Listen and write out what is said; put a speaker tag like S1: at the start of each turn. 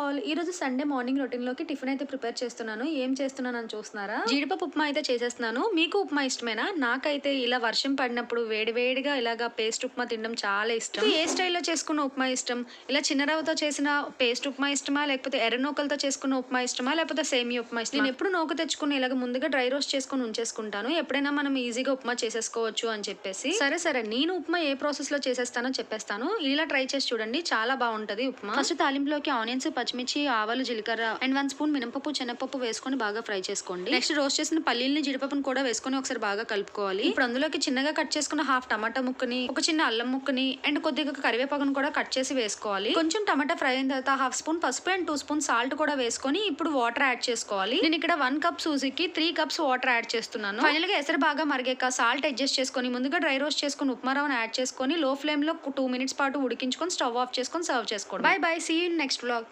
S1: All ఈ రోజు Sunday morning routine లోకి టిఫిన్ అయితే ప్రిపేర్ చేస్తున్నాను. ఏం చేస్తున్నానని చూస్తున్నారా? జీడిపప్పు ఉప్మా అయితే చేసేస్తున్నాను. మీకు ఉప్మా ఇష్టమేనా? నాకైతే ఇలా వర్షం పడినప్పుడు వేడి వేడిగా ఇలాగా పేస్ట్ ఉప్మా తినడం చాలా ఇష్టం. ఏ స్టైల్లో చేసుకున్న ఉప్మా ఇష్టం? ఇలా చిన్న రవ్వతో చేసిన పేస్ట్ ఉప్మా ఇష్టమా, లేకపోతే ఎర్ర నూకలతో చేసుకున్న ఉప్మా ఇష్టమా, లేకపోతే సేమియా ఉప్మా ఇష్టమా? నేను ఎప్పుడు నూక తెచ్చుకుని ఇలాగ ముందుగా డ్రై రోస్ట్ చేసుకుని ఉంచేసుకుంటాను. ఎప్పుడైనా మనం ఈజీగా ఉప్మా చేసేసుకోవచ్చు అని చెప్పేసి. సరే నేను ఉప్మా ఏ ప్రాసెస్ లో చేసేస్తానో చెప్పేస్తాను. ఇలా ట్రై చేసి చూడండి, చాలా బాగుంటది ఉప్మా. ఫస్ట్ తాలింపులోకి ఆనియన్స్, పచ్చిమిర్చి, ఆవాలు, జీలకర్ర అండ్ 1 స్పూన్ మినపప్పు, శనగపప్పు వేసుకొని బాగా ఫ్రై చేసుకోండి. నెక్స్ట్ రోస్ట్ చేసిన పల్లీల్ని, జీడిపప్పును కూడా వేసుకొని ఒకసారి బాగా కలుపుకోవాలి. ఇప్పుడు అందులోకి చిన్నగా కట్ చేసుకున్న హాఫ్ టమాటా ముక్కని, ఒక చిన్న అల్లం ముక్కని అండ్ కొద్దిగా కరివేపాకును కూడా కట్ చేసి వేసుకోవాలి. కొంచెం టమాటా ఫ్రై అయిన తర్వాత హాఫ్ స్పూన్ పసుపు అండ్ 2 స్పూన్ సాల్ట్ కూడా వేసుకొని ఇప్పుడు వాటర్ యాడ్ చేసుకోవాలి. నేను ఇక్కడ 1 కప్ సూజీకి 3 కప్స్ వాటర్ యాడ్ చేస్తున్నాను. ఫైనల్ గా ఎసరు బాగా మరిగాక సాల్ట్ అడ్జస్ట్ చేసుకొని ముందుగా డ్రై రోస్ట్ చేసుకుని ఉప్మా రవ్వను యాడ్ చేసుకొని లో ఫ్లేమ్ లో 2 మినిట్స్ పాటు ఉడికించుకొని స్టవ్ ఆఫ్ చేసుకొని సర్వ్ చేసుకోండి. Bye bye, see you in next vlog.